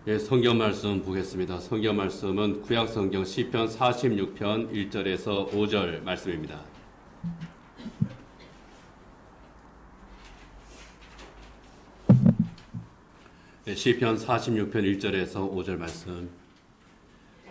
예, 성경 말씀 보겠습니다. 성경 말씀은 구약 성경 시편 46편 1절에서 5절 말씀입니다. 예, 시편 46편 1절에서 5절 말씀.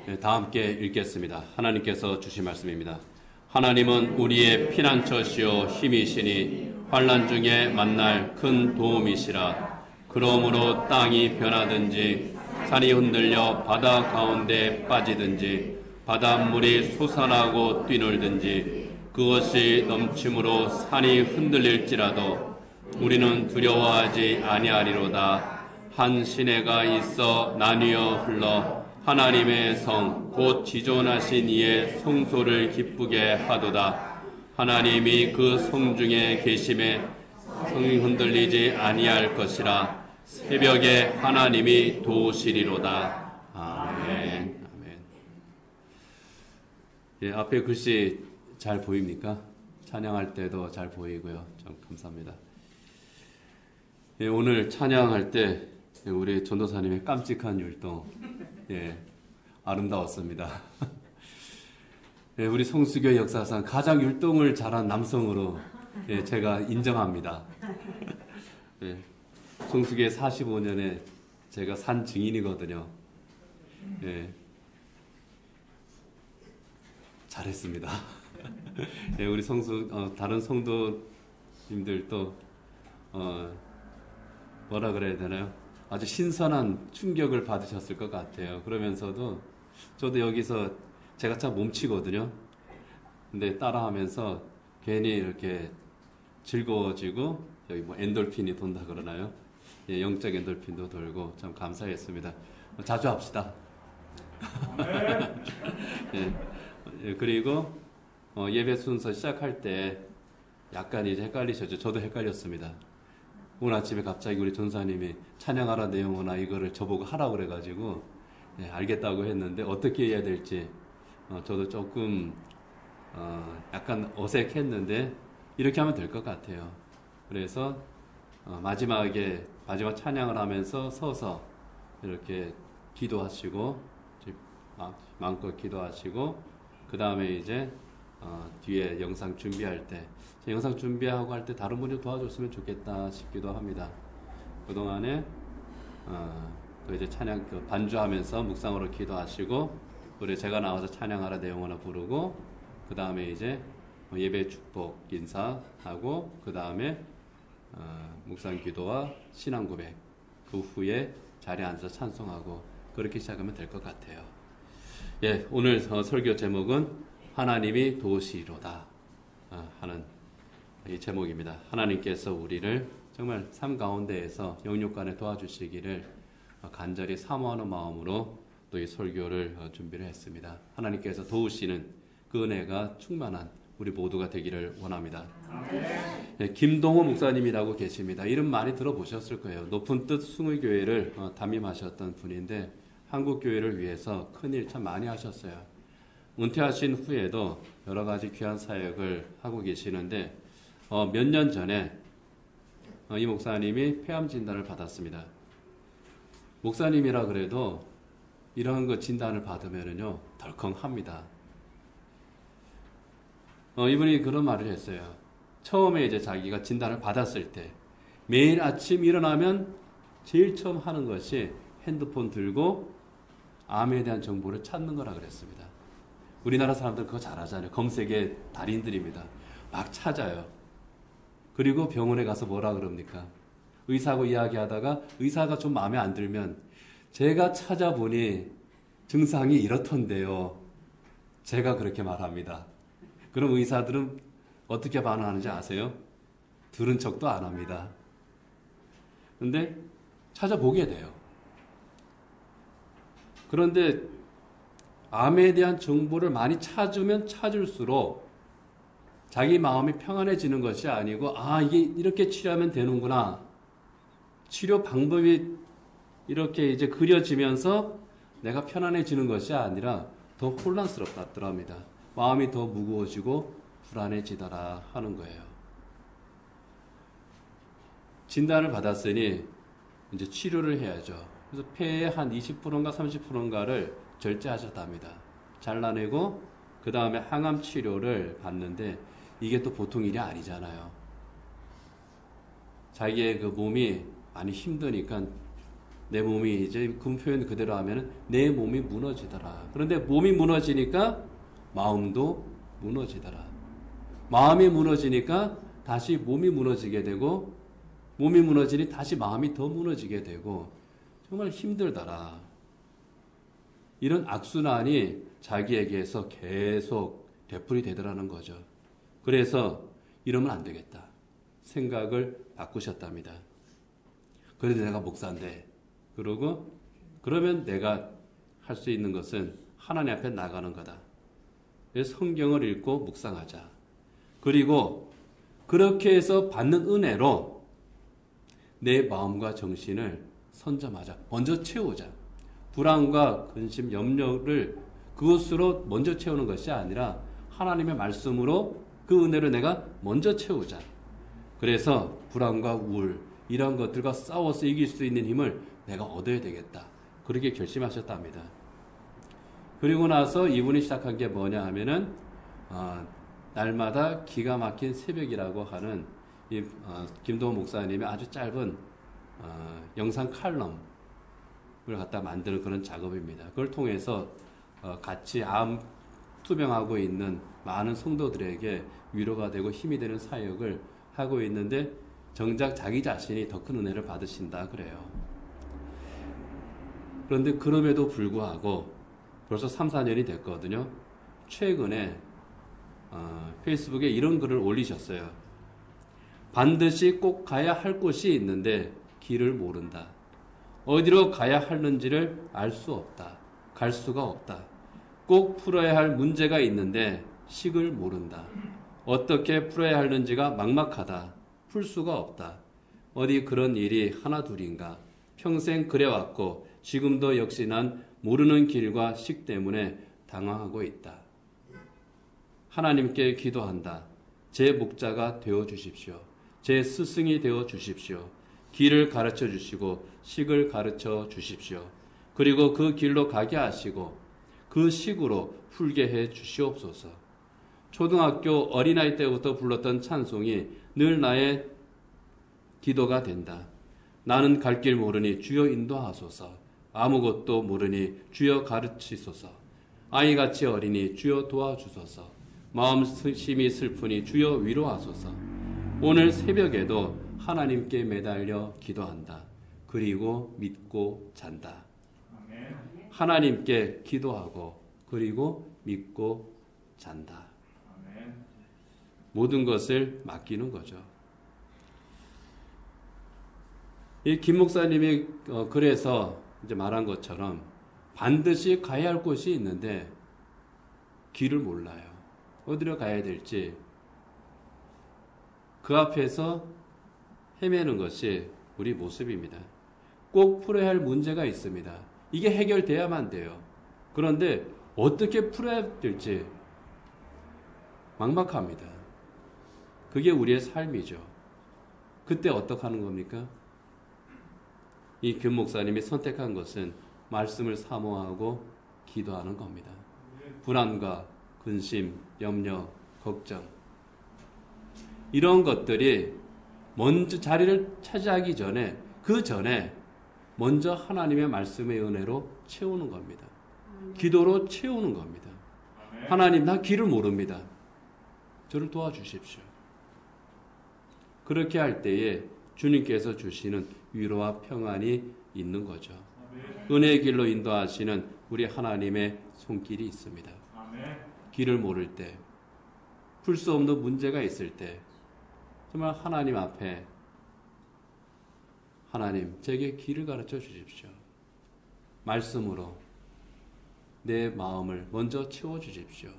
예, 다 함께 읽겠습니다. 하나님께서 주신 말씀입니다. 하나님은 우리의 피난처시요 힘이시니 환난 중에 만날 큰 도움이시라. 그러므로 땅이 변하든지 산이 흔들려 바다 가운데 빠지든지 바닷물이 솟아나고 뛰놀든지 그것이 넘침으로 산이 흔들릴지라도 우리는 두려워하지 아니하리로다. 한 시내가 있어 나뉘어 흘러 하나님의 성 곧 지존하신 이의 성소를 기쁘게 하도다. 하나님이 그 성 중에 계심에 성이 흔들리지 아니할 것이라. 새벽에 하나님이 도우시리로다. 아멘. 아멘. 예, 앞에 글씨 잘 보입니까? 찬양할 때도 잘 보이고요. 참 감사합니다. 예, 오늘 찬양할 때 우리 전도사님의 깜찍한 율동, 예, 아름다웠습니다. 예, 우리 성수교 역사상 가장 율동을 잘한 남성으로 예, 제가 인정합니다. 예. 성수교에 45년에 제가 산 증인이거든요. 예. 잘했습니다. 예, 우리 다른 성도님들도, 뭐라 그래야 되나요? 아주 신선한 충격을 받으셨을 것 같아요. 그러면서도, 저도 여기서 제가 참 몸치거든요. 근데 따라하면서 괜히 이렇게 즐거워지고, 여기 뭐 엔돌핀이 돈다 그러나요? 예, 영적 엔돌핀도 돌고 참 감사했습니다. 자주 합시다. 예, 그리고 예배 순서 시작할 때 약간 이제 헷갈리셨죠? 저도 헷갈렸습니다. 오늘 아침에 갑자기 우리 전사님이 찬양하라 내용이나 이거를 저보고 하라고 그래가지고 예, 알겠다고 했는데 어떻게 해야 될지 저도 조금 약간 어색했는데 이렇게 하면 될 것 같아요. 그래서 마지막 찬양을 하면서 서서 이렇게 기도하시고 마음껏 기도하시고 그 다음에 이제 뒤에 영상 준비할 때 영상 준비하고 할 때 다른 분이 도와줬으면 좋겠다 싶기도 합니다. 그동안에 또 이제 찬양 반주하면서 묵상으로 기도하시고 우리 제가 나와서 찬양하라 내용을 부르고 그 다음에 이제 예배 축복 인사하고 그 다음에 묵상 기도와 신앙 고백 그 후에 자리에 앉아서 찬송하고 그렇게 시작하면 될 것 같아요. 예, 오늘 설교 제목은 하나님이 도우시리로다 하는 이 제목입니다. 하나님께서 우리를 정말 삶 가운데에서 영육간에 도와주시기를 간절히 사모하는 마음으로 또 이 설교를 준비를 했습니다. 하나님께서 도우시는 그 은혜가 충만한 우리 모두가 되기를 원합니다. 네, 김동호 목사님이라고 계십니다. 이름 많이 들어보셨을 거예요. 높은 뜻 숭의교회를 담임하셨던 분인데 한국교회를 위해서 큰일 참 많이 하셨어요. 은퇴하신 후에도 여러 가지 귀한 사역을 하고 계시는데 몇 년 전에 이 목사님이 폐암 진단을 받았습니다. 목사님이라 그래도 이런 거 진단을 받으면요 덜컹합니다. 이분이 그런 말을 했어요. 처음에 이제 자기가 진단을 받았을 때 매일 아침 일어나면 제일 처음 하는 것이 핸드폰 들고 암에 대한 정보를 찾는 거라 그랬습니다. 우리나라 사람들 그거 잘하잖아요. 검색의 달인들입니다. 막 찾아요. 그리고 병원에 가서 뭐라 그럽니까? 의사하고 이야기하다가 의사가 좀 마음에 안 들면 제가 찾아보니 증상이 이렇던데요. 제가 그렇게 말합니다. 그럼 의사들은 어떻게 반응하는지 아세요? 들은 척도 안 합니다. 근데 찾아보게 돼요. 그런데 암에 대한 정보를 많이 찾으면 찾을수록 자기 마음이 평안해지는 것이 아니고 이게 이렇게 치료하면 되는구나. 치료 방법이 이렇게 이제 그려지면서 내가 편안해지는 것이 아니라 더 혼란스럽다더랍니다. 마음이 더 무거워지고 불안해지더라 하는 거예요. 진단을 받았으니 이제 치료를 해야죠. 그래서 폐의 한 20%인가 30%인가를 절제하셨답니다. 잘라내고 그 다음에 항암 치료를 받는데 이게 또 보통 일이 아니잖아요. 자기의 그 몸이 많이 힘드니까 내 몸이 이제 그 표현 그대로 하면 내 몸이 무너지더라. 그런데 몸이 무너지니까 마음도 무너지더라. 마음이 무너지니까 다시 몸이 무너지게 되고 몸이 무너지니 다시 마음이 더 무너지게 되고 정말 힘들더라. 이런 악순환이 자기에게서 계속 되풀이 되더라는 거죠. 그래서 이러면 안 되겠다. 생각을 바꾸셨답니다. 그래도 내가 목사인데 그러고 그러면 내가 할 수 있는 것은 하나님 앞에 나가는 거다. 그래서 성경을 읽고 묵상하자. 그리고 그렇게 해서 받는 은혜로 내 마음과 정신을 선점하자. 먼저 채우자. 불안과 근심, 염려를 그것으로 먼저 채우는 것이 아니라 하나님의 말씀으로 그 은혜를 내가 먼저 채우자. 그래서 불안과 우울 이런 것들과 싸워서 이길 수 있는 힘을 내가 얻어야 되겠다. 그렇게 결심하셨답니다. 그리고 나서 이분이 시작한 게 뭐냐 하면은 날마다 기가 막힌 새벽이라고 하는 김도원 목사님의 아주 짧은 영상 칼럼을 갖다 만드는 그런 작업입니다. 그걸 통해서 같이 암 투병하고 있는 많은 성도들에게 위로가 되고 힘이 되는 사역을 하고 있는데 정작 자기 자신이 더 큰 은혜를 받으신다 그래요. 그런데 그럼에도 불구하고 벌써 3, 4년이 됐거든요. 최근에 페이스북에 이런 글을 올리셨어요. 반드시 꼭 가야 할 곳이 있는데 길을 모른다. 어디로 가야 하는지를 알 수 없다. 갈 수가 없다. 꼭 풀어야 할 문제가 있는데 식을 모른다. 어떻게 풀어야 하는지가 막막하다. 풀 수가 없다. 어디 그런 일이 하나 둘인가. 평생 그래왔고 지금도 역시 난 모르는 길과 식 때문에 당황하고 있다. 하나님께 기도한다. 제 목자가 되어 주십시오. 제 스승이 되어 주십시오. 길을 가르쳐 주시고 식을 가르쳐 주십시오. 그리고 그 길로 가게 하시고 그 식으로 풀게 해 주시옵소서. 초등학교 어린아이 때부터 불렀던 찬송이 늘 나의 기도가 된다. 나는 갈 길 모르니 주여 인도하소서. 아무것도 모르니 주여 가르치소서. 아이같이 어리니 주여 도와주소서. 마음심이 슬프니 주여 위로하소서. 오늘 새벽에도 하나님께 매달려 기도한다. 그리고 믿고 잔다. 하나님께 기도하고 그리고 믿고 잔다. 모든 것을 맡기는 거죠. 이 김 목사님이 그래서 이제 말한 것처럼 반드시 가야 할 곳이 있는데 길을 몰라요. 어디로 가야 될지 그 앞에서 헤매는 것이 우리 모습입니다. 꼭 풀어야 할 문제가 있습니다. 이게 해결돼야만 돼요. 그런데 어떻게 풀어야 될지 막막합니다. 그게 우리의 삶이죠. 그때 어떻게 하는 겁니까? 이 김 목사님이 선택한 것은 말씀을 사모하고 기도하는 겁니다. 불안과 근심, 염려, 걱정 이런 것들이 먼저 자리를 차지하기 전에 그 전에 먼저 하나님의 말씀의 은혜로 채우는 겁니다. 기도로 채우는 겁니다. 하나님 나 길을 모릅니다. 저를 도와주십시오. 그렇게 할 때에 주님께서 주시는 위로와 평안이 있는 거죠. 은혜의 길로 인도하시는 우리 하나님의 손길이 있습니다. 길을 모를 때, 풀 수 없는 문제가 있을 때 정말 하나님 앞에 하나님 제게 길을 가르쳐 주십시오. 말씀으로 내 마음을 먼저 채워 주십시오.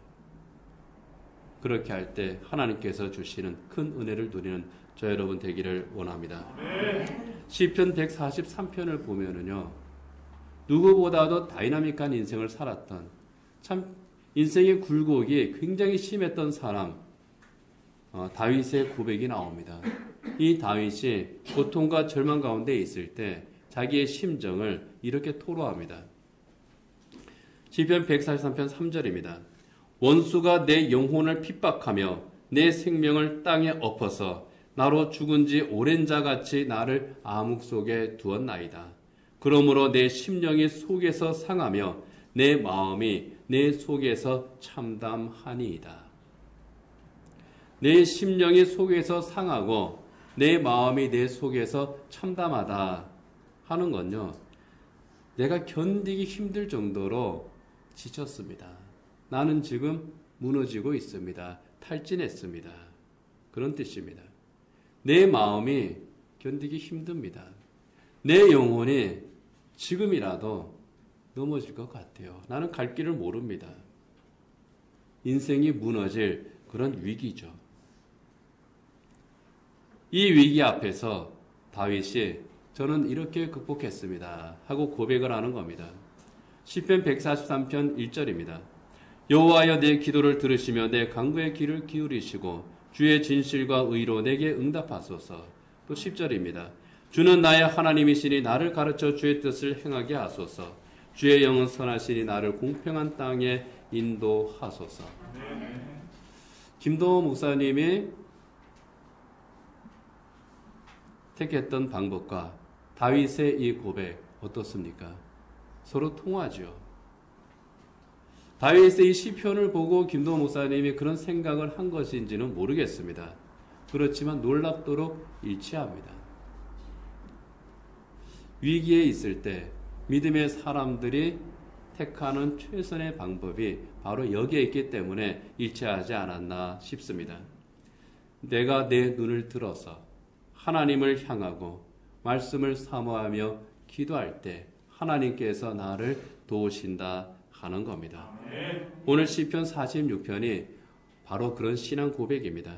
그렇게 할 때 하나님께서 주시는 큰 은혜를 누리는 저 여러분 되기를 원합니다. 시편 143편을 보면은요. 누구보다도 다이나믹한 인생을 살았던 참 인생의 굴곡이 굉장히 심했던 사람 다윗의 고백이 나옵니다. 이 다윗이 고통과 절망 가운데 있을 때 자기의 심정을 이렇게 토로합니다. 시편 143편 3절입니다. 원수가 내 영혼을 핍박하며 내 생명을 땅에 엎어서 나로 죽은 지 오랜 자같이 나를 암흑 속에 두었나이다. 그러므로 내 심령이 속에서 상하며 내 마음이 내 속에서 참담하니이다. 내 심령이 속에서 상하고 내 마음이 내 속에서 참담하다 하는 건요, 내가 견디기 힘들 정도로 지쳤습니다. 나는 지금 무너지고 있습니다. 탈진했습니다. 그런 뜻입니다. 내 마음이 견디기 힘듭니다. 내 영혼이 지금이라도 넘어질 것 같아요. 나는 갈 길을 모릅니다. 인생이 무너질 그런 위기죠. 이 위기 앞에서 다윗이 저는 이렇게 극복했습니다 하고 고백을 하는 겁니다. 시편 143편 1절입니다. 여호와여 내 기도를 들으시며 내 간구의 귀를 기울이시고 주의 진실과 의로 내게 응답하소서. 또 10절입니다. 주는 나의 하나님이시니 나를 가르쳐 주의 뜻을 행하게 하소서. 주의 영은 선하시니 나를 공평한 땅에 인도하소서. 김도호 목사님이 택했던 방법과 다윗의 이 고백 어떻습니까? 서로 통하죠. 다윗의 이 시편을 보고 김도호 목사님이 그런 생각을 한 것인지는 모르겠습니다. 그렇지만 놀랍도록 일치합니다. 위기에 있을 때 믿음의 사람들이 택하는 최선의 방법이 바로 여기에 있기 때문에 일치하지 않았나 싶습니다. 내가 내 눈을 들어서 하나님을 향하고 말씀을 사모하며 기도할 때 하나님께서 나를 도우신다 하는 겁니다. 오늘 시편 46편이 바로 그런 신앙 고백입니다.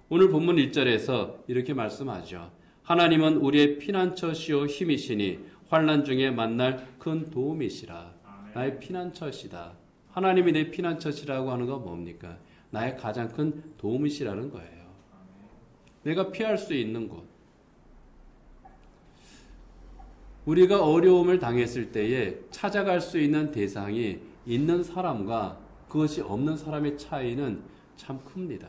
오늘 본문 1절에서 이렇게 말씀하죠. 하나님은 우리의 피난처시오 힘이시니 환난 중에 만날 큰 도움이시라. 나의 피난처시다. 하나님이 내 피난처시라고 하는 건 뭡니까? 나의 가장 큰 도움이시라는 거예요. 내가 피할 수 있는 곳. 우리가 어려움을 당했을 때에 찾아갈 수 있는 대상이 있는 사람과 그것이 없는 사람의 차이는 참 큽니다.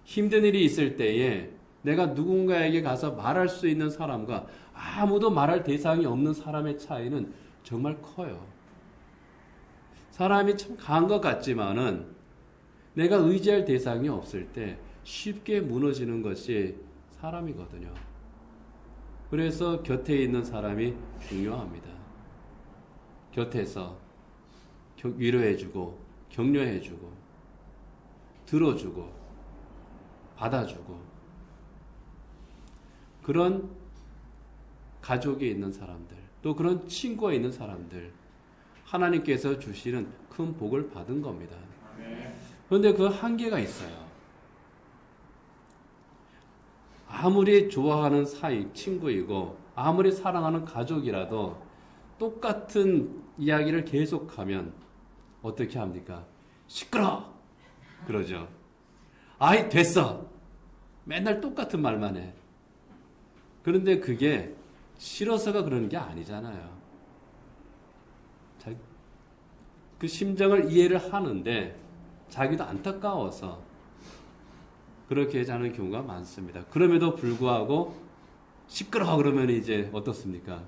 힘든 일이 있을 때에 내가 누군가에게 가서 말할 수 있는 사람과 아무도 말할 대상이 없는 사람의 차이는 정말 커요. 사람이 참 강한 것 같지만은 내가 의지할 대상이 없을 때 쉽게 무너지는 것이 사람이거든요. 그래서 곁에 있는 사람이 중요합니다. 곁에서 위로해주고 격려해주고 들어주고 받아주고 그런 가족이 있는 사람들 또 그런 친구가 있는 사람들 하나님께서 주시는 큰 복을 받은 겁니다. 그런데 그 한계가 있어요. 아무리 좋아하는 사이, 친구이고 아무리 사랑하는 가족이라도 똑같은 이야기를 계속하면 어떻게 합니까? 시끄러! 그러죠. 아이 됐어! 맨날 똑같은 말만 해. 그런데 그게 싫어서가 그러는 게 아니잖아요. 그 심정을 이해를 하는데 자기도 안타까워서 그렇게 하는 경우가 많습니다. 그럼에도 불구하고 시끄러워 그러면 이제 어떻습니까?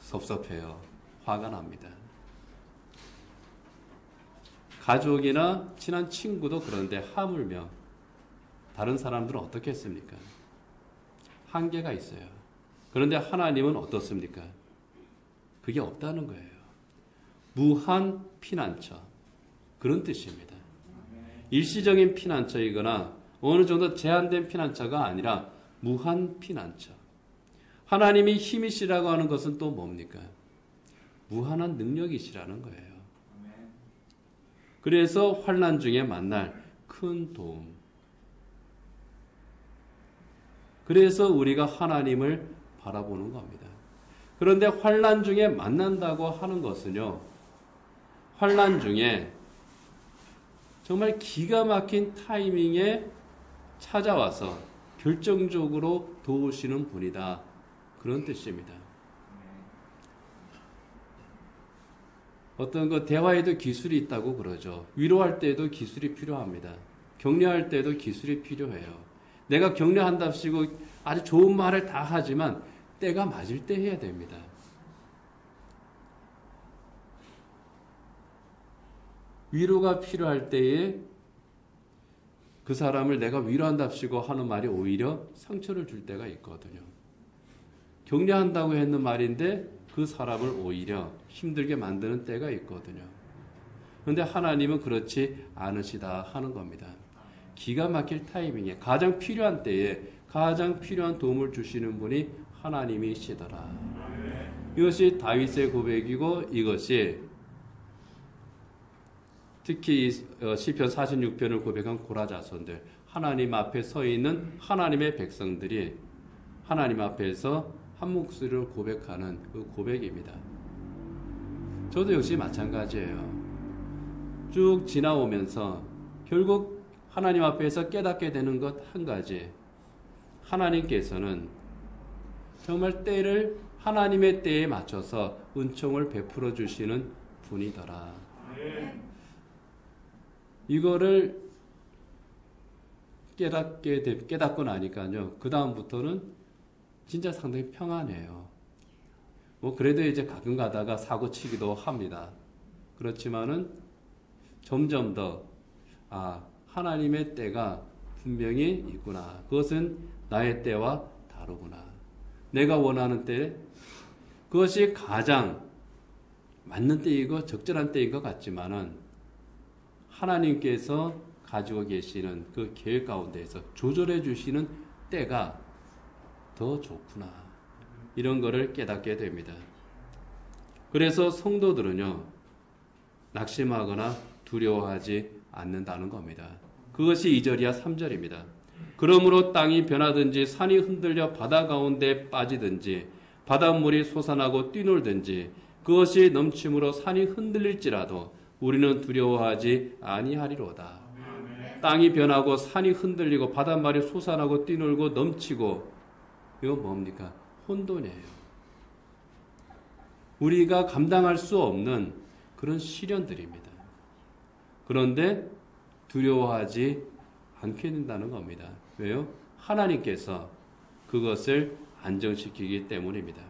섭섭해요. 화가 납니다. 가족이나 친한 친구도 그런데 하물며 다른 사람들은 어떻겠습니까? 한계가 있어요. 그런데 하나님은 어떻습니까? 그게 없다는 거예요. 무한 피난처. 그런 뜻입니다. 일시적인 피난처이거나 어느 정도 제한된 피난처가 아니라 무한 피난처. 하나님이 힘이시라고 하는 것은 또 뭡니까? 무한한 능력이시라는 거예요. 그래서 환난 중에 만날 큰 도움. 그래서 우리가 하나님을 바라보는 겁니다. 그런데 환난 중에 만난다고 하는 것은요. 환난 중에 정말 기가 막힌 타이밍에 찾아와서 결정적으로 도우시는 분이다. 그런 뜻입니다. 어떤 그 대화에도 기술이 있다고 그러죠. 위로할 때에도 기술이 필요합니다. 격려할 때도 기술이 필요해요. 내가 격려한답시고 아주 좋은 말을 다 하지만 때가 맞을 때 해야 됩니다. 위로가 필요할 때에 그 사람을 내가 위로한답시고 하는 말이 오히려 상처를 줄 때가 있거든요. 격려한다고 했는 말인데 그 사람을 오히려 힘들게 만드는 때가 있거든요. 그런데 하나님은 그렇지 않으시다 하는 겁니다. 기가 막힐 타이밍에 가장 필요한 때에 가장 필요한 도움을 주시는 분이 하나님이시더라. 이것이 다윗의 고백이고 이것이 특히 시편 46편을 고백한 고라 자손들, 하나님 앞에 서 있는 하나님의 백성들이 하나님 앞에서 한 목소리로 고백하는 그 고백입니다. 저도 역시 마찬가지예요. 쭉 지나오면서 결국 하나님 앞에서 깨닫게 되는 것 한 가지. 하나님께서는 정말 때를 하나님의 때에 맞춰서 은총을 베풀어 주시는 분이더라. 이거를 깨닫고 나니까요. 그 다음부터는 진짜 상당히 평안해요. 뭐 그래도 이제 가끔 가다가 사고 치기도 합니다. 그렇지만은 점점 더 하나님의 때가 분명히 있구나. 그것은 나의 때와 다르구나. 내가 원하는 때, 그것이 가장 맞는 때이고 적절한 때인 것 같지만은 하나님께서 가지고 계시는 그 계획 가운데에서 조절해 주시는 때가 더 좋구나. 이런 거를 깨닫게 됩니다. 그래서 성도들은요, 낙심하거나 두려워하지 않는다는 겁니다. 그것이 2절이야 3절입니다. 그러므로 땅이 변하든지 산이 흔들려 바다 가운데 빠지든지 바닷물이 솟아나고 뛰놀든지 그것이 넘침으로 산이 흔들릴지라도 우리는 두려워하지 아니하리로다. 땅이 변하고 산이 흔들리고 바닷물이 솟아나고 뛰놀고 넘치고 이건 뭡니까? 혼돈이에요. 우리가 감당할 수 없는 그런 시련들입니다. 그런데 두려워하지 않게 된다는 겁니다. 왜요? 하나님께서 그것을 안정시키기 때문입니다.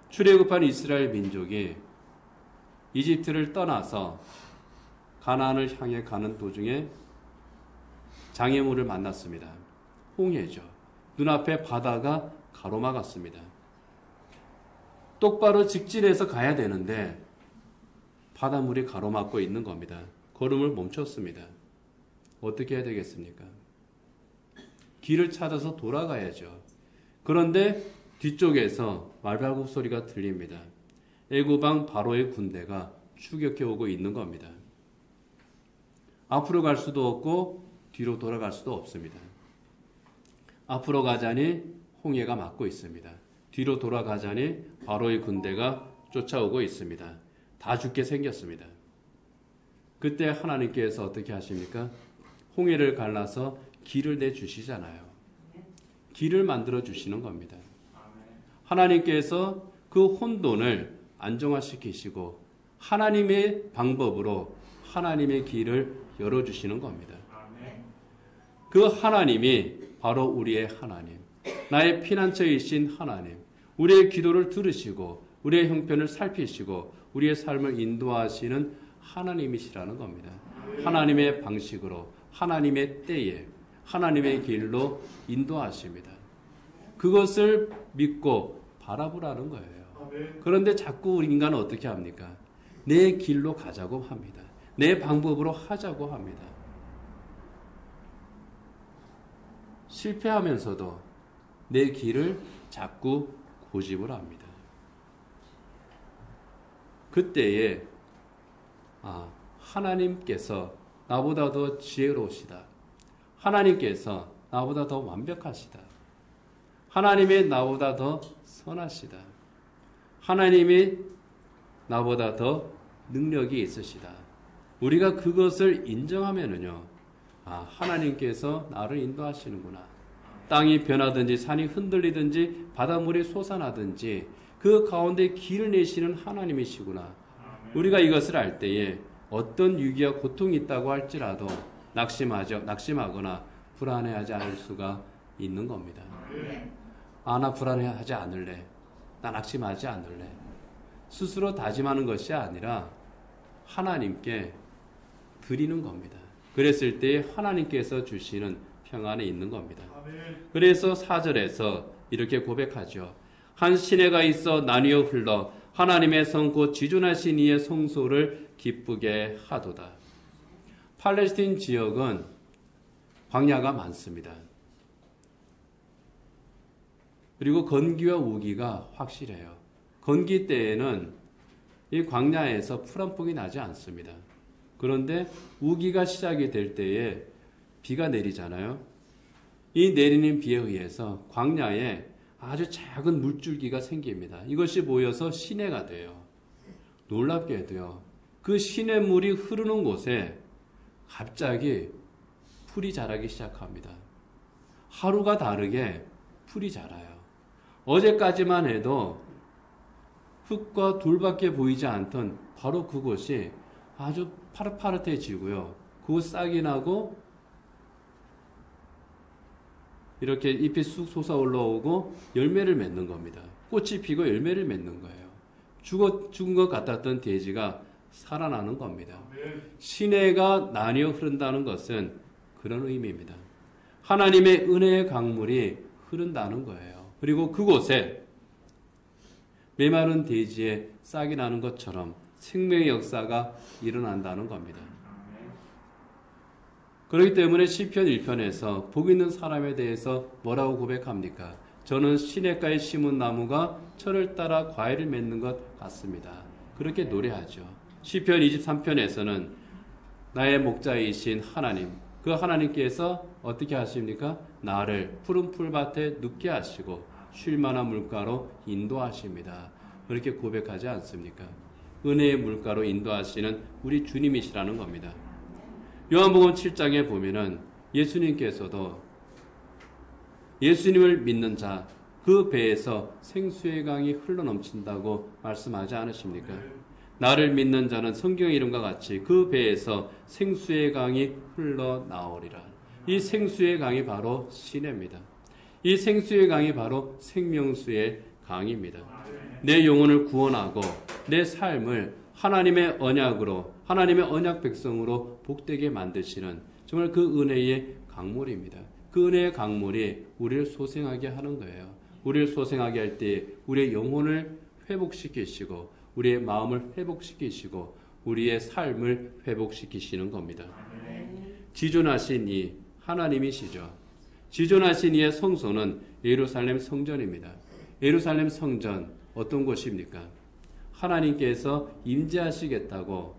출애굽한 이스라엘 민족이 이집트를 떠나서 가나안을 향해 가는 도중에 장애물을 만났습니다. 홍해죠. 눈앞에 바다가 가로막았습니다. 똑바로 직진해서 가야 되는데 바닷물이 가로막고 있는 겁니다. 걸음을 멈췄습니다. 어떻게 해야 되겠습니까? 길을 찾아서 돌아가야죠. 그런데 뒤쪽에서 말발굽 소리가 들립니다. 애굽왕 바로의 군대가 추격해 오고 있는 겁니다. 앞으로 갈 수도 없고 뒤로 돌아갈 수도 없습니다. 앞으로 가자니 홍해가 막고 있습니다. 뒤로 돌아가자니 바로의 군대가 쫓아오고 있습니다. 다 죽게 생겼습니다. 그때 하나님께서 어떻게 하십니까? 홍해를 갈라서 길을 내주시잖아요. 길을 만들어 주시는 겁니다. 하나님께서 그 혼돈을 안정화시키시고 하나님의 방법으로 하나님의 길을 열어주시는 겁니다. 그 하나님이 바로 우리의 하나님, 나의 피난처이신 하나님, 우리의 기도를 들으시고 우리의 형편을 살피시고 우리의 삶을 인도하시는 하나님이시라는 겁니다. 하나님의 방식으로, 하나님의 때에, 하나님의 길로 인도하십니다. 그것을 믿고 바라보라는 거예요. 그런데 자꾸 우리 인간은 어떻게 합니까? 내 길로 가자고 합니다. 내 방법으로 하자고 합니다. 실패하면서도 내 길을 자꾸 고집을 합니다. 그때에 하나님께서 나보다 더 지혜로우시다. 하나님께서 나보다 더 완벽하시다. 하나님이 나보다 더 선하시다. 하나님이 나보다 더 능력이 있으시다. 우리가 그것을 인정하면은요, 하나님께서 나를 인도하시는구나. 땅이 변하든지 산이 흔들리든지 바닷물이 솟아나든지 그 가운데 길을 내시는 하나님이시구나. 우리가 이것을 알 때에 어떤 위기와 고통이 있다고 할지라도 낙심하거나 불안해하지 않을 수가 있는 겁니다. 나 불안해하지 않을래. 나 낙심하지 않을래. 스스로 다짐하는 것이 아니라 하나님께 드리는 겁니다. 그랬을 때 하나님께서 주시는 평안에 있는 겁니다. 그래서 4절에서 이렇게 고백하죠. 한 시내가 있어 나뉘어 흘러 하나님의 성 곧 지존하신 이의 성소를 기쁘게 하도다. 팔레스틴 지역은 광야가 많습니다. 그리고 건기와 우기가 확실해요. 건기 때에는 이 광야에서 풀 한 폭이 나지 않습니다. 그런데 우기가 시작이 될 때에 비가 내리잖아요. 이 내리는 비에 의해서 광야에 아주 작은 물줄기가 생깁니다. 이것이 모여서 시내가 돼요. 놀랍게도요. 그 시냇물이 흐르는 곳에 갑자기 풀이 자라기 시작합니다. 하루가 다르게 풀이 자라요. 어제까지만 해도 흙과 돌밖에 보이지 않던 바로 그곳이 아주 파릇파릇해지고요. 그곳 싹이 나고 이렇게 잎이 쑥 솟아 올라오고 열매를 맺는 겁니다. 꽃이 피고 열매를 맺는 거예요. 죽은 것 같았던 돼지가 살아나는 겁니다. 시내가 나뉘어 흐른다는 것은 그런 의미입니다. 하나님의 은혜의 강물이 흐른다는 거예요. 그리고 그곳에 메마른 돼지에 싹이 나는 것처럼 생명의 역사가 일어난다는 겁니다. 그렇기 때문에 시편 1편에서 복 있는 사람에 대해서 뭐라고 고백합니까? 저는 시냇가에 심은 나무가 철을 따라 과일을 맺는 것 같습니다. 그렇게 노래하죠. 시편 23편에서는 나의 목자이신 하나님, 그 하나님께서 어떻게 하십니까? 나를 푸른 풀밭에 눕게 하시고 쉴 만한 물가로 인도하십니다. 그렇게 고백하지 않습니까? 은혜의 물가로 인도하시는 우리 주님이시라는 겁니다. 요한복음 7장에 보면은 예수님께서도 예수님을 믿는 자, 그 배에서 생수의 강이 흘러넘친다고 말씀하지 않으십니까? 나를 믿는 자는 성경의 이름과 같이 그 배에서 생수의 강이 흘러나오리라. 이 생수의 강이 바로 시내입니다. 이 생수의 강이 바로 생명수의 강입니다. 내 영혼을 구원하고 내 삶을 하나님의 언약으로, 하나님의 언약 백성으로 복되게 만드시는 정말 그 은혜의 강물입니다. 그 은혜의 강물이 우리를 소생하게 하는 거예요. 우리를 소생하게 할 때 우리의 영혼을 회복시키시고 우리의 마음을 회복시키시고 우리의 삶을 회복시키시는 겁니다. 지존하신 이 하나님이시죠. 지존하신 이의 성소는 예루살렘 성전입니다. 예루살렘 성전 어떤 곳입니까? 하나님께서 임재하시겠다고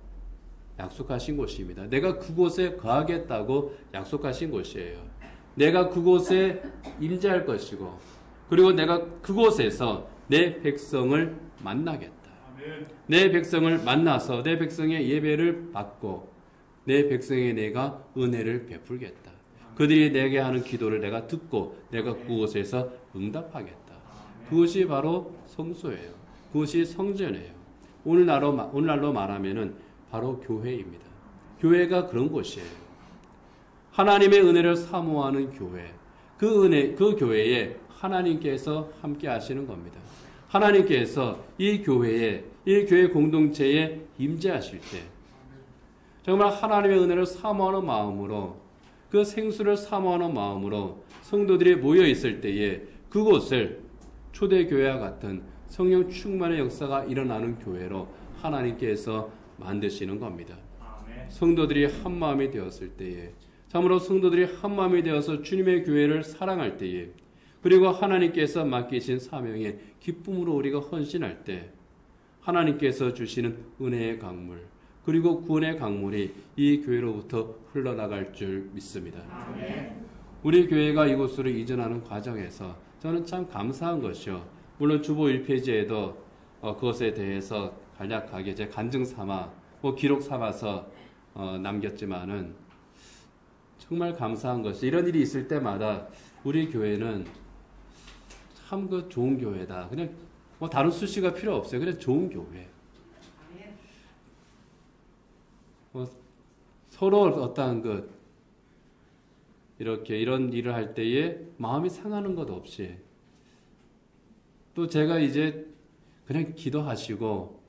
약속하신 곳입니다. 내가 그곳에 거하겠다고 약속하신 곳이에요. 내가 그곳에 임재할 것이고 그리고 내가 그곳에서 내 백성을 만나겠다. 내 백성을 만나서 내 백성의 예배를 받고 내 백성에 내가 은혜를 베풀겠다. 그들이 내게 하는 기도를 내가 듣고 내가 그곳에서 응답하겠다. 그것이 바로 성소예요. 그것이 성전이에요. 오늘날로 말하면은 바로 교회입니다. 교회가 그런 곳이에요. 하나님의 은혜를 사모하는 교회. 그 교회에 하나님께서 함께 하시는 겁니다. 하나님께서 이 교회 공동체에 임재하실 때 정말 하나님의 은혜를 사모하는 마음으로 그 생수를 사모하는 마음으로 성도들이 모여 있을 때에 그곳을 초대교회와 같은 성령 충만의 역사가 일어나는 교회로 하나님께서 만드시는 겁니다. 성도들이 한 마음이 되었을 때에 참으로 성도들이 한 마음이 되어서 주님의 교회를 사랑할 때에 그리고 하나님께서 맡기신 사명에 기쁨으로 우리가 헌신할 때 하나님께서 주시는 은혜의 강물 그리고 구원의 강물이 이 교회로부터 흘러나갈 줄 믿습니다. 우리 교회가 이곳으로 이전하는 과정에서 저는 참 감사한 것이요. 물론 주보 1페이지에도 그것에 대해서 간략하게 제 간증 삼아 기록 삼아서 남겼지만은 정말 감사한 것이 이런 일이 있을 때마다 우리 교회는 참 좋은 교회다. 그냥 다른 수식어가 필요 없어요. 그냥 좋은 교회. 서로 어떠한 것 이렇게 이런 일을 할 때에 마음이 상하는 것 없이 또 제가 이제 그냥 기도하시고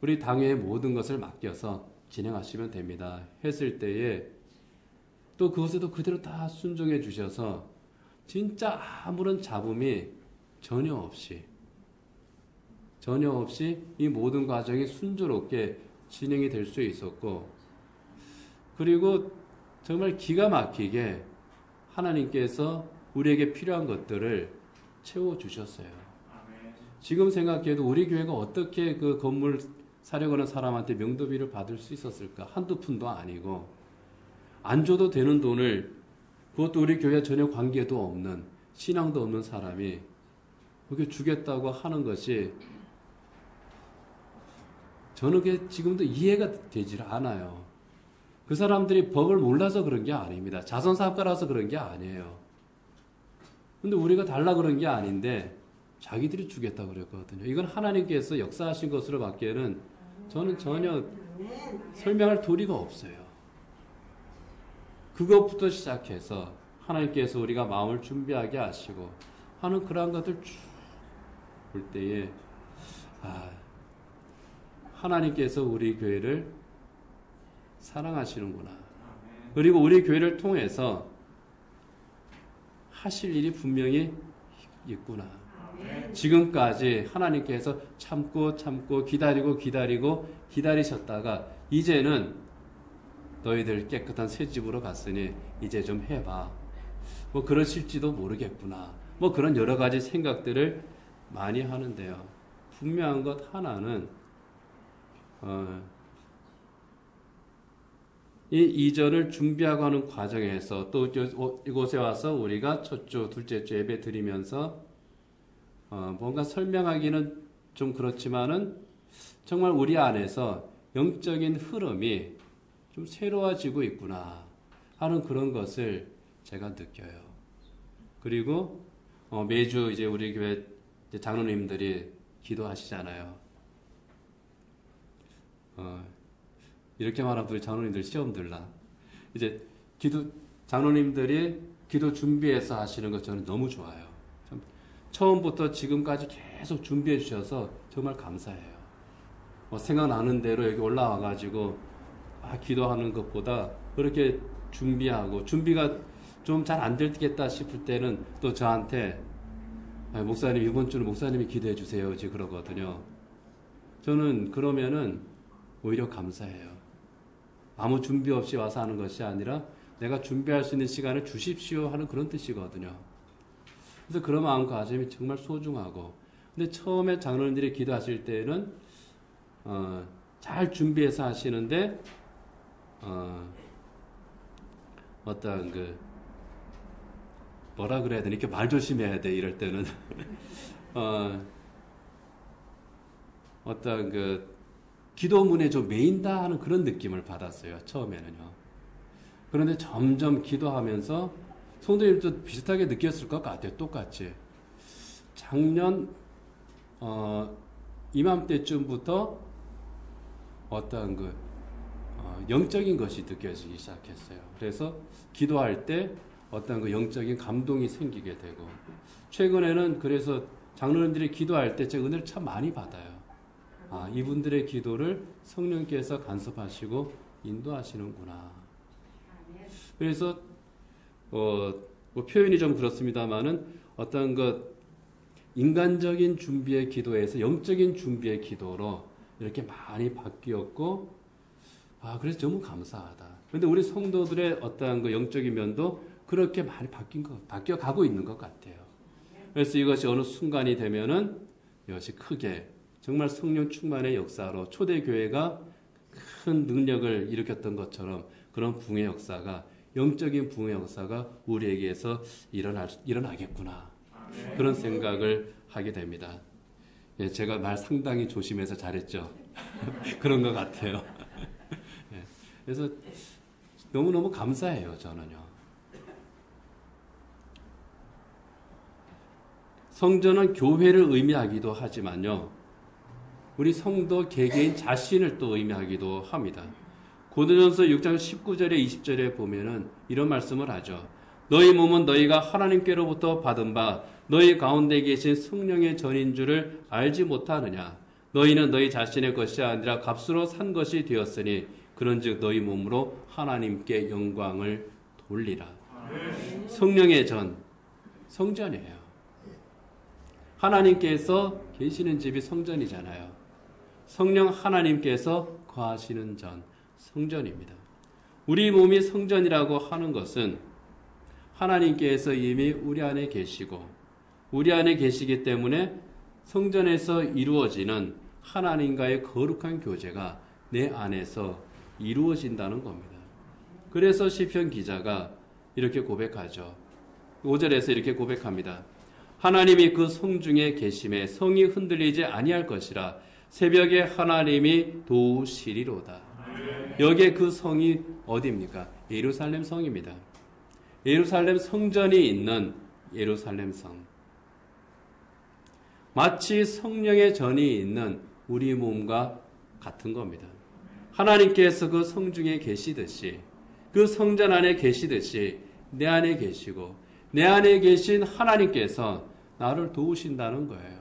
우리 당회의 모든 것을 맡겨서 진행하시면 됩니다. 했을 때에 또 그것에도 그대로 다 순종해 주셔서 진짜 아무런 잡음이 전혀 없이 이 모든 과정이 순조롭게 진행이 될 수 있었고 그리고 정말 기가 막히게 하나님께서 우리에게 필요한 것들을 채워주셨어요. 지금 생각해도 우리 교회가 어떻게 그 건물 사려고 하는 사람한테 명도비를 받을 수 있었을까? 한두 푼도 아니고 안 줘도 되는 돈을 그것도 우리 교회와 전혀 관계도 없는 신앙도 없는 사람이 그렇게 주겠다고 하는 것이 저는 그게 지금도 이해가 되질 않아요. 그 사람들이 법을 몰라서 그런 게 아닙니다. 자선사업가라서 그런 게 아니에요. 근데 우리가 달라 그런 게 아닌데 자기들이 주겠다고 그랬거든요. 이건 하나님께서 역사하신 것으로 밖에는 저는 전혀 설명할 도리가 없어요. 그것부터 시작해서 하나님께서 우리가 마음을 준비하게 하시고 하는 그러한 것들 쭉 볼 때에 하나님께서 우리 교회를 사랑하시는구나. 그리고 우리 교회를 통해서 하실 일이 분명히 있구나. 지금까지 하나님께서 참고 기다리셨다가 이제는 너희들 깨끗한 새 집으로 갔으니 이제 좀 해봐. 뭐 그러실지도 모르겠구나. 뭐 그런 여러 가지 생각들을 많이 하는데요. 분명한 것 하나는 이 이전을 준비하고 하는 과정에서 또 이곳에 와서 우리가 첫 주, 둘째 주 예배 드리면서 뭔가 설명하기는 좀 그렇지만은 정말 우리 안에서 영적인 흐름이 좀 새로워지고 있구나 하는 그런 것을 제가 느껴요. 그리고 매주 이제 우리 교회 장로님들이 기도하시잖아요. 이렇게 말하면 우리 장로님들 시험 들라. 이제 장로님들이 기도 준비해서 하시는 것 저는 너무 좋아요. 처음부터 지금까지 계속 준비해 주셔서 정말 감사해요. 생각나는 대로 여기 올라와가지고 기도하는 것보다 그렇게 준비하고 준비가 좀 잘 안 되겠다 싶을 때는 또 저한테 목사님 이번 주는 목사님이 기도해 주세요. 이제 그러거든요. 저는 그러면은 오히려 감사해요. 아무 준비 없이 와서 하는 것이 아니라 내가 준비할 수 있는 시간을 주십시오 하는 그런 뜻이거든요. 그래서 그런 마음가짐이 정말 소중하고 근데 처음에 장로님들이 기도하실 때는 잘 준비해서 하시는데 어떤 뭐라 그래야 되나 이렇게 말 조심해야 돼 이럴 때는 어떤 기도문에 좀 메인다 하는 그런 느낌을 받았어요. 처음에는요. 그런데 점점 기도하면서 성도님도 비슷하게 느꼈을 것 같아요. 똑같이. 작년 이맘때쯤부터 어떤 영적인 것이 느껴지기 시작했어요. 그래서 기도할 때 어떤 영적인 감동이 생기게 되고 최근에는 그래서 장로님들이 기도할 때 제가 은혜를 참 많이 받아요. 이분들의 기도를 성령께서 간섭하시고 인도하시는구나. 그래서 뭐 표현이 좀 그렇습니다만은 어떤 인간적인 준비의 기도에서 영적인 준비의 기도로 이렇게 많이 바뀌었고 그래서 너무 감사하다. 그런데 우리 성도들의 어떠한 영적인 면도 그렇게 많이 바뀌어 가고 있는 것 같아요. 그래서 이것이 어느 순간이 되면은 이것이 크게 정말 성령 충만의 역사로 초대교회가 큰 능력을 일으켰던 것처럼 그런 부흥의 역사가 영적인 부흥의 역사가 우리에게서 일어나겠구나. 그런 생각을 하게 됩니다. 예, 제가 말 상당히 조심해서 잘했죠. 그런 것 같아요. 예, 그래서 너무너무 감사해요, 저는요. 성전은 교회를 의미하기도 하지만요. 우리 성도 개개인 자신을 또 의미하기도 합니다. 고린도전서 6장 19절에 20절에 보면은 이런 말씀을 하죠. 너희 몸은 너희가 하나님께로부터 받은 바 너희 가운데 계신 성령의 전인 줄을 알지 못하느냐. 너희는 너희 자신의 것이 아니라 값으로 산 것이 되었으니 그런즉 너희 몸으로 하나님께 영광을 돌리라. 성령의 전, 성전이에요. 하나님께서 계시는 집이 성전이잖아요. 성령 하나님께서 거하시는 전, 성전입니다. 우리 몸이 성전이라고 하는 것은 하나님께서 이미 우리 안에 계시고 우리 안에 계시기 때문에 성전에서 이루어지는 하나님과의 거룩한 교제가 내 안에서 이루어진다는 겁니다. 그래서 시편 기자가 이렇게 고백하죠. 5절에서 이렇게 고백합니다. 하나님이 그 성중에 계심에 성이 흔들리지 아니할 것이라. 새벽에 하나님이 도우시리로다. 여기에 그 성이 어디입니까? 예루살렘 성입니다. 예루살렘 성전이 있는 예루살렘 성. 마치 성령의 전이 있는 우리 몸과 같은 겁니다. 하나님께서 그 성중에 계시듯이, 그 성전 안에 계시듯이 내 안에 계시고 내 안에 계신 하나님께서 나를 도우신다는 거예요.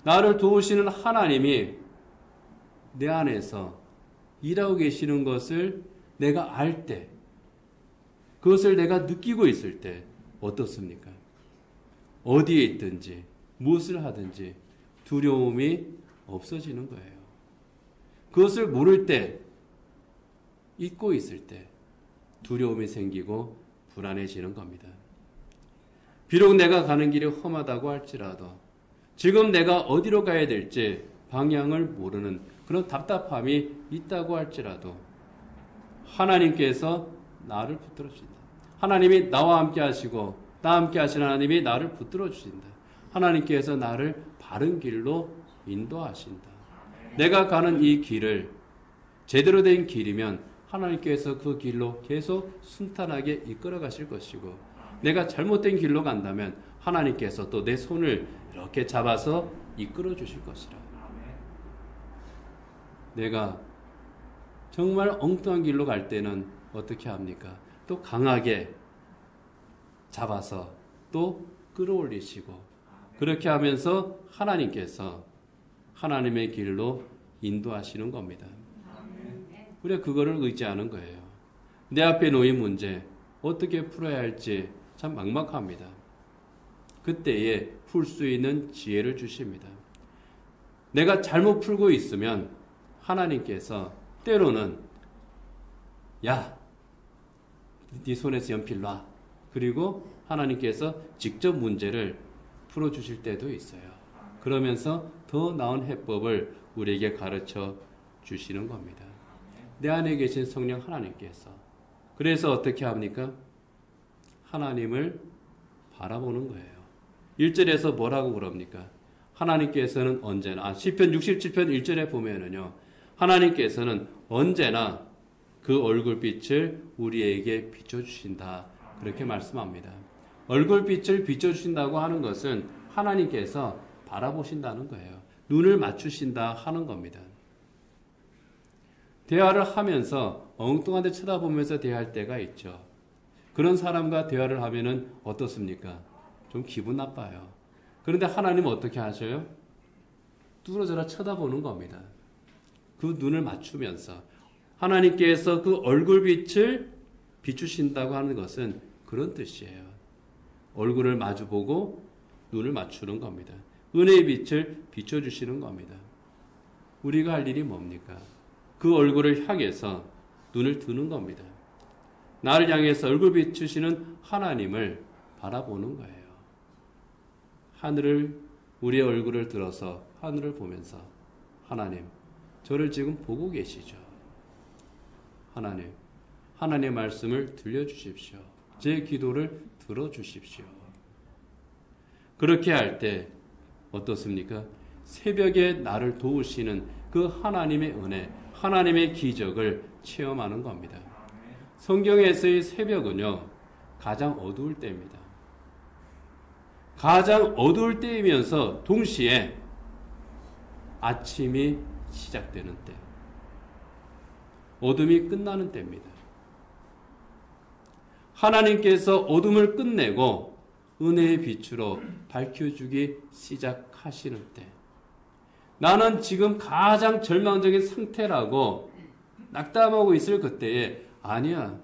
나를 도우시는 하나님이 내 안에서 일하고 계시는 것을 내가 알 때, 그것을 내가 느끼고 있을 때 어떻습니까? 어디에 있든지 무엇을 하든지 두려움이 없어지는 거예요. 그것을 모를 때, 잊고 있을 때 두려움이 생기고 불안해지는 겁니다. 비록 내가 가는 길이 험하다고 할지라도 지금 내가 어디로 가야 될지 방향을 모르는 그런 답답함이 있다고 할지라도 하나님께서 나를 붙들어 주신다. 하나님이 나와 함께 하시고 나와 함께 하시는 하나님이 나를 붙들어 주신다. 하나님께서 나를 바른 길로 인도하신다. 내가 가는 이 길을 제대로 된 길이면 하나님께서 그 길로 계속 순탄하게 이끌어 가실 것이고, 내가 잘못된 길로 간다면 하나님께서 또 내 손을 이렇게 잡아서 이끌어 주실 것이라. 내가 정말 엉뚱한 길로 갈 때는 어떻게 합니까? 또 강하게 잡아서 또 끌어올리시고, 그렇게 하면서 하나님께서 하나님의 길로 인도하시는 겁니다. 우리가 그거를 의지하는 거예요. 내 앞에 놓인 문제 어떻게 풀어야 할지 참 막막합니다. 그때에 풀 수 있는 지혜를 주십니다. 내가 잘못 풀고 있으면 하나님께서 때로는 야, 네 손에서 연필 놔. 그리고 하나님께서 직접 문제를 풀어주실 때도 있어요. 그러면서 더 나은 해법을 우리에게 가르쳐 주시는 겁니다. 내 안에 계신 성령 하나님께서. 그래서 어떻게 합니까? 하나님을 바라보는 거예요. 1절에서 뭐라고 그럽니까? 하나님께서는 언제나, 시편 67편 1절에 보면은요, 하나님께서는 언제나 그 얼굴빛을 우리에게 비춰주신다. 그렇게 말씀합니다. 얼굴빛을 비춰주신다고 하는 것은 하나님께서 바라보신다는 거예요. 눈을 맞추신다 하는 겁니다. 대화를 하면서 엉뚱한 데 쳐다보면서 대화할 때가 있죠. 그런 사람과 대화를 하면은 어떻습니까? 좀 기분 나빠요. 그런데 하나님은 어떻게 하셔요? 뚫어져라 쳐다보는 겁니다. 그 눈을 맞추면서 하나님께서 그 얼굴빛을 비추신다고 하는 것은 그런 뜻이에요. 얼굴을 마주보고 눈을 맞추는 겁니다. 은혜의 빛을 비춰주시는 겁니다. 우리가 할 일이 뭡니까? 그 얼굴을 향해서 눈을 드는 겁니다. 나를 향해서 얼굴 비추시는 하나님을 바라보는 거예요. 하늘을, 우리의 얼굴을 들어서 하늘을 보면서 하나님, 저를 지금 보고 계시죠? 하나님, 하나님의 말씀을 들려주십시오. 제 기도를 들어주십시오. 그렇게 할 때 어떻습니까? 새벽에 나를 도우시는 그 하나님의 은혜, 하나님의 기적을 체험하는 겁니다. 성경에서의 새벽은요, 가장 어두울 때입니다. 가장 어두울 때이면서 동시에 아침이 시작되는 때. 어둠이 끝나는 때입니다. 하나님께서 어둠을 끝내고 은혜의 빛으로 밝혀주기 시작하시는 때, 나는 지금 가장 절망적인 상태라고 낙담하고 있을 그때에, 아니야,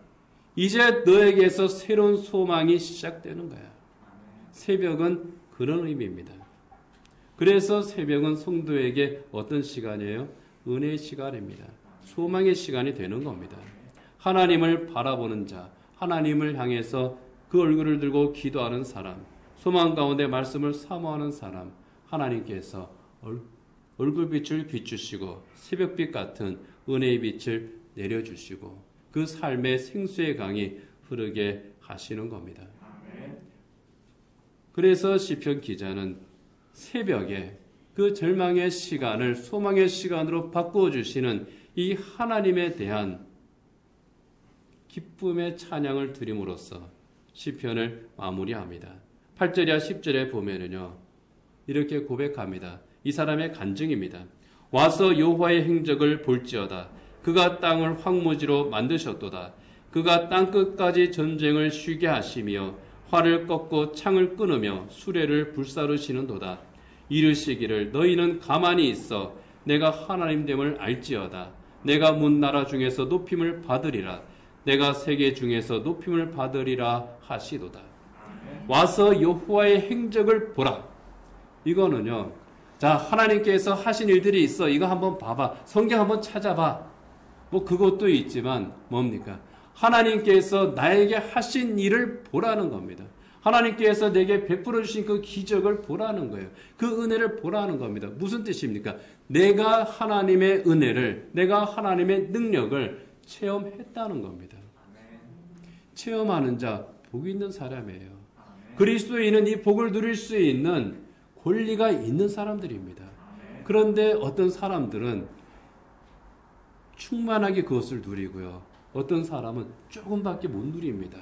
이제 너에게서 새로운 소망이 시작되는 거야. 새벽은 그런 의미입니다. 그래서 새벽은 성도에게 어떤 시간이에요? 은혜의 시간입니다. 소망의 시간이 되는 겁니다. 하나님을 바라보는 자, 하나님을 향해서 그 얼굴을 들고 기도하는 사람, 소망 가운데 말씀을 사모하는 사람, 하나님께서 얼굴빛을 비추시고 새벽빛 같은 은혜의 빛을 내려주시고 그 삶의 생수의 강이 흐르게 하시는 겁니다. 그래서 시편 기자는 새벽에 그 절망의 시간을 소망의 시간으로 바꾸어 주시는 이 하나님에 대한 기쁨의 찬양을 드림으로써 시편을 마무리합니다. 8절이야 10절에 보면은요, 이렇게 고백합니다. 이 사람의 간증입니다. 와서 여호와의 행적을 볼지어다. 그가 땅을 황무지로 만드셨도다. 그가 땅 끝까지 전쟁을 쉬게 하시며 활을 꺾고 창을 끊으며 수레를 불사르시는도다. 이르시기를 너희는 가만히 있어 내가 하나님됨을 알지어다. 내가 문 나라 중에서 높임을 받으리라. 내가 세계 중에서 높임을 받으리라 하시도다. 와서 여호와의 행적을 보라. 이거는요, 자, 하나님께서 하신 일들이 있어. 이거 한번 봐봐. 성경 한번 찾아봐. 뭐 그것도 있지만 뭡니까? 하나님께서 나에게 하신 일을 보라는 겁니다. 하나님께서 내게 베풀어 주신 그 기적을 보라는 거예요. 그 은혜를 보라는 겁니다. 무슨 뜻입니까? 내가 하나님의 은혜를, 내가 하나님의 능력을 체험했다는 겁니다. 체험하는 자, 복 있는 사람이에요. 그리스도인은 이 복을 누릴 수 있는 권리가 있는 사람들입니다. 그런데 어떤 사람들은 충만하게 그것을 누리고요. 어떤 사람은 조금밖에 못 누립니다.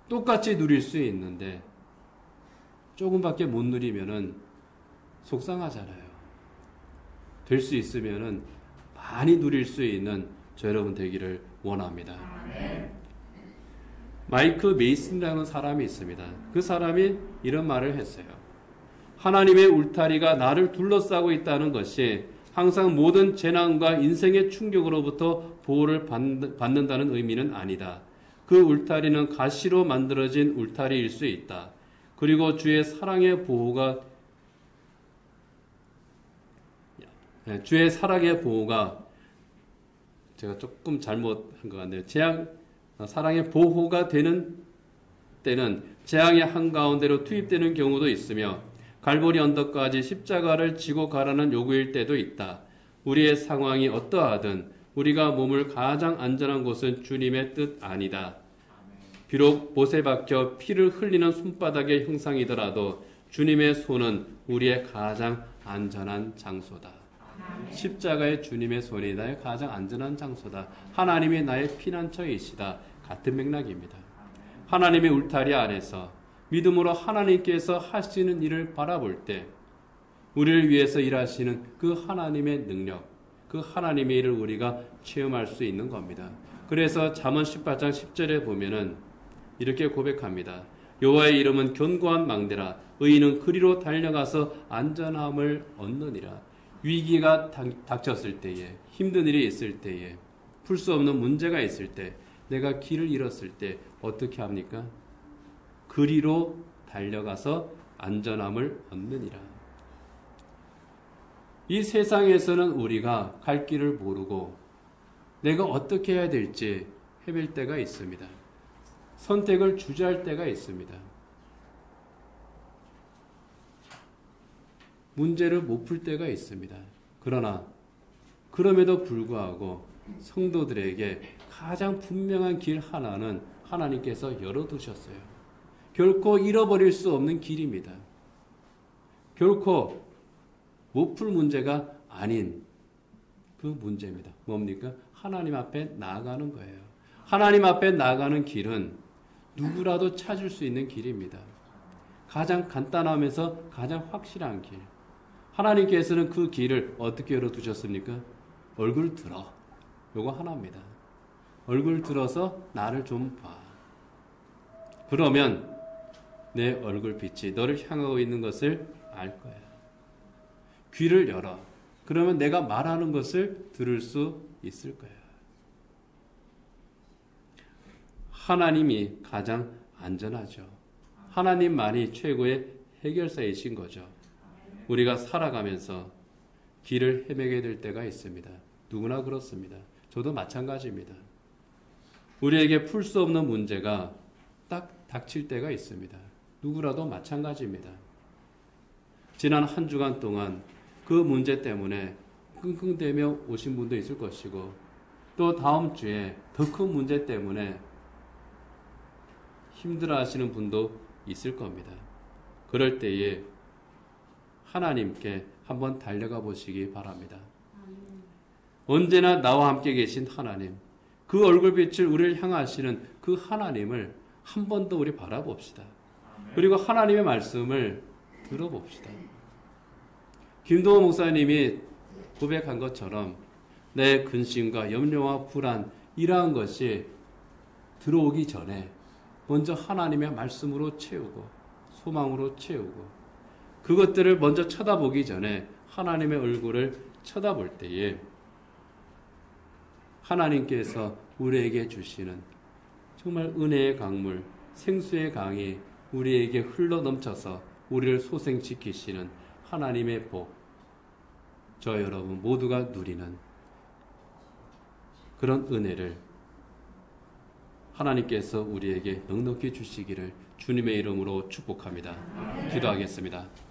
똑같이 누릴 수 있는데 조금밖에 못 누리면은 속상하잖아요. 될 수 있으면은 많이 누릴 수 있는 저 여러분 되기를 원합니다. 마이크 메이슨이라는 사람이 있습니다. 그 사람이 이런 말을 했어요. 하나님의 울타리가 나를 둘러싸고 있다는 것이 항상 모든 재난과 인생의 충격으로부터 보호를 받는다는 의미는 아니다. 그 울타리는 가시로 만들어진 울타리일 수 있다. 그리고 주의 사랑의 보호가 제가 조금 잘못한 것 같네요. 사랑의 보호가 되는 때는 재앙의 한가운데로 투입되는 경우도 있으며 갈보리 언덕까지 십자가를 지고 가라는 요구일 때도 있다. 우리의 상황이 어떠하든 우리가 몸을 가장 안전한 곳은 주님의 뜻 아니다. 비록 못에 박혀 피를 흘리는 손바닥의 형상이더라도 주님의 손은 우리의 가장 안전한 장소다. 십자가의 주님의 손이 나의 가장 안전한 장소다. 하나님이 나의 피난처이시다. 같은 맥락입니다. 하나님의 울타리 안에서 믿음으로 하나님께서 하시는 일을 바라볼 때 우리를 위해서 일하시는 그 하나님의 능력, 그 하나님의 일을 우리가 체험할 수 있는 겁니다. 그래서 잠언 18장 10절에 보면은 이렇게 고백합니다. 여호와의 이름은 견고한 망대라. 의인은 그리로 달려가서 안전함을 얻느니라. 위기가 닥쳤을 때에, 힘든 일이 있을 때에, 풀 수 없는 문제가 있을 때, 내가 길을 잃었을 때 어떻게 합니까? 그리로 달려가서 안전함을 얻느니라. 이 세상에서는 우리가 갈 길을 모르고 내가 어떻게 해야 될지 헤맬 때가 있습니다. 선택을 주저할 때가 있습니다. 문제를 못 풀 때가 있습니다. 그러나 그럼에도 불구하고 성도들에게 가장 분명한 길 하나는 하나님께서 열어두셨어요. 결코 잃어버릴 수 없는 길입니다. 결코 못 풀 문제가 아닌 그 문제입니다. 뭡니까? 하나님 앞에 나아가는 거예요. 하나님 앞에 나아가는 길은 누구라도 찾을 수 있는 길입니다. 가장 간단하면서 가장 확실한 길. 하나님께서는 그 길을 어떻게 열어두셨습니까? 얼굴 들어. 요거 하나입니다. 얼굴 들어서 나를 좀 봐. 그러면 내 얼굴빛이 너를 향하고 있는 것을 알 거야. 귀를 열어. 그러면 내가 말하는 것을 들을 수 있을 거야. 하나님이 가장 안전하죠. 하나님만이 최고의 해결사이신 거죠. 우리가 살아가면서 길을 헤매게 될 때가 있습니다. 누구나 그렇습니다. 저도 마찬가지입니다. 우리에게 풀 수 없는 문제가 딱 닥칠 때가 있습니다. 누구라도 마찬가지입니다. 지난 한 주간 동안 그 문제 때문에 끙끙대며 오신 분도 있을 것이고 또 다음 주에 더 큰 문제 때문에 힘들어하시는 분도 있을 겁니다. 그럴 때에 하나님께 한번 달려가 보시기 바랍니다. 언제나 나와 함께 계신 하나님, 그 얼굴빛을 우리를 향하시는 그 하나님을 한 번 더 우리 바라봅시다. 그리고 하나님의 말씀을 들어봅시다. 김동호 목사님이 고백한 것처럼 내 근심과 염려와 불안 이러한 것이 들어오기 전에 먼저 하나님의 말씀으로 채우고 소망으로 채우고 그것들을 먼저 쳐다보기 전에 하나님의 얼굴을 쳐다볼 때에 하나님께서 우리에게 주시는 정말 은혜의 강물, 생수의 강이 우리에게 흘러 넘쳐서 우리를 소생시키시는 하나님의 복, 저 여러분 모두가 누리는 그런 은혜를 하나님께서 우리에게 넉넉히 주시기를 주님의 이름으로 축복합니다. 기도하겠습니다.